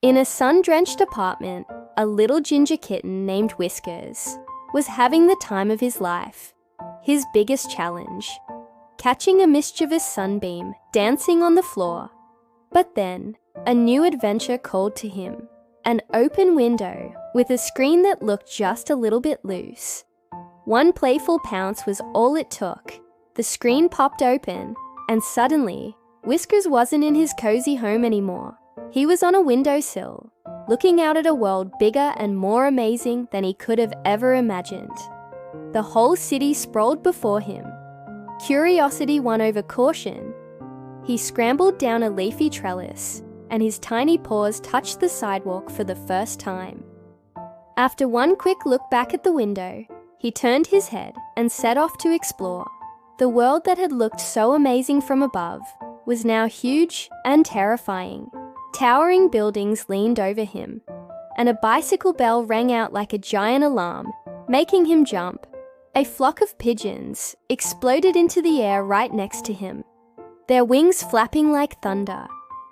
In a sun-drenched apartment, a little ginger kitten named Whiskers was having the time of his life. His biggest challenge, catching a mischievous sunbeam dancing on the floor. But then, a new adventure called to him. An open window with a screen that looked just a little bit loose. One playful pounce was all it took. The screen popped open, and suddenly, Whiskers wasn't in his cozy home anymore. He was on a windowsill, looking out at a world bigger and more amazing than he could have ever imagined. The whole city sprawled before him. Curiosity won over caution. He scrambled down a leafy trellis, and his tiny paws touched the sidewalk for the first time. After one quick look back at the window, he turned his head and set off to explore. The world that had looked so amazing from above was now huge and terrifying. Towering buildings leaned over him, and a bicycle bell rang out like a giant alarm, making him jump. A flock of pigeons exploded into the air right next to him, their wings flapping like thunder.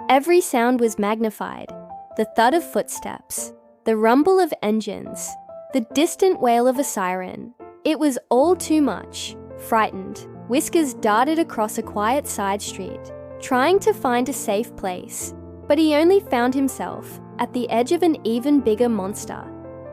Every sound was magnified, the thud of footsteps, the rumble of engines, the distant wail of a siren. It was all too much. Frightened, Whiskers darted across a quiet side street, trying to find a safe place. But he only found himself at the edge of an even bigger monster.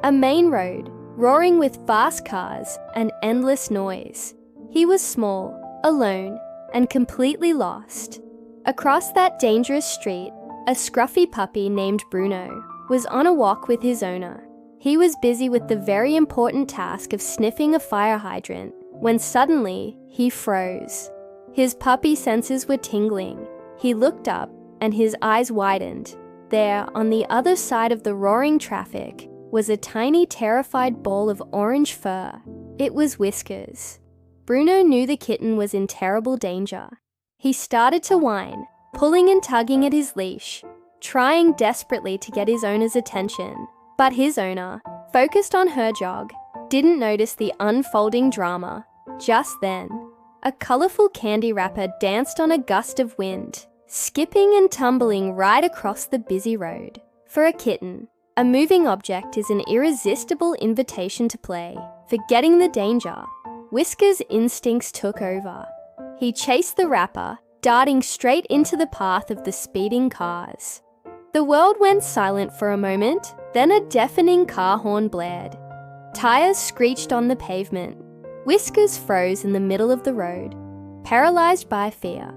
A main road, roaring with fast cars and endless noise. He was small, alone, and completely lost. Across that dangerous street, a scruffy puppy named Bruno was on a walk with his owner. He was busy with the very important task of sniffing a fire hydrant when suddenly he froze. His puppy senses were tingling. He looked up and his eyes widened. There, on the other side of the roaring traffic, was a tiny, terrified ball of orange fur. It was Whiskers. Bruno knew the kitten was in terrible danger. He started to whine, pulling and tugging at his leash, trying desperately to get his owner's attention. But his owner, focused on her jog, didn't notice the unfolding drama. Just then, a colourful candy wrapper danced on a gust of wind, skipping and tumbling right across the busy road. For a kitten, a moving object is an irresistible invitation to play. Forgetting the danger, Whiskers' instincts took over. He chased the wrapper, darting straight into the path of the speeding cars. The world went silent for a moment, then a deafening car horn blared. Tires screeched on the pavement. Whiskers froze in the middle of the road, paralysed by fear,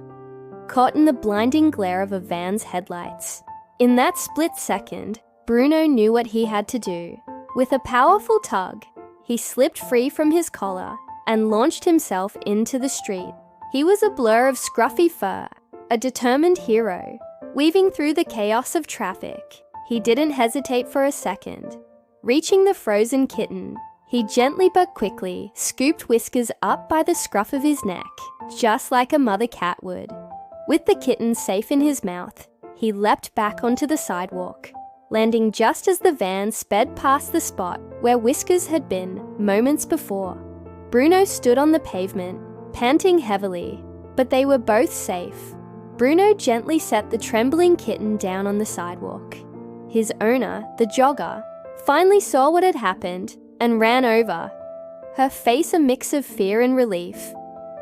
caught in the blinding glare of a van's headlights. In that split second, Bruno knew what he had to do. With a powerful tug, he slipped free from his collar and launched himself into the street. He was a blur of scruffy fur, a determined hero. Weaving through the chaos of traffic, he didn't hesitate for a second. Reaching the frozen kitten, he gently but quickly scooped Whiskers up by the scruff of his neck, just like a mother cat would. With the kitten safe in his mouth, he leapt back onto the sidewalk, landing just as the van sped past the spot where Whiskers had been moments before. Bruno stood on the pavement, panting heavily, but they were both safe. Bruno gently set the trembling kitten down on the sidewalk. His owner, the jogger, finally saw what had happened and ran over, her face a mix of fear and relief.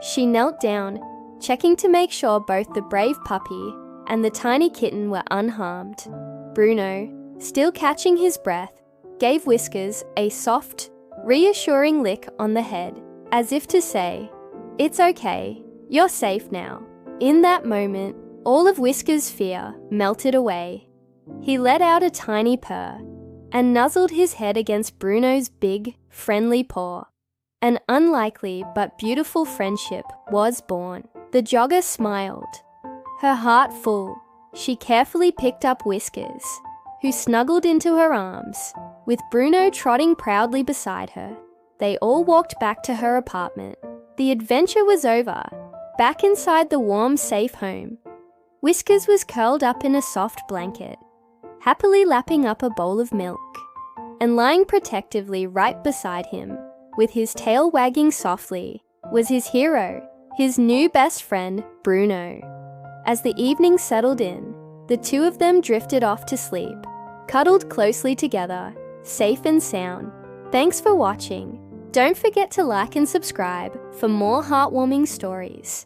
She knelt down, checking to make sure both the brave puppy and the tiny kitten were unharmed. Bruno, still catching his breath, gave Whiskers a soft, reassuring lick on the head, as if to say, "It's okay, you're safe now." In that moment, all of Whiskers' fear melted away. He let out a tiny purr and nuzzled his head against Bruno's big, friendly paw. An unlikely but beautiful friendship was born. The jogger smiled. Her heart full, she carefully picked up Whiskers, who snuggled into her arms, with Bruno trotting proudly beside her. They all walked back to her apartment. The adventure was over. Back inside the warm, safe home, Whiskers was curled up in a soft blanket, happily lapping up a bowl of milk, and lying protectively right beside him, with his tail wagging softly, was his hero, his new best friend, Bruno. As the evening settled in, the two of them drifted off to sleep, cuddled closely together, safe and sound. Thanks for watching. Don't forget to like and subscribe for more heartwarming stories.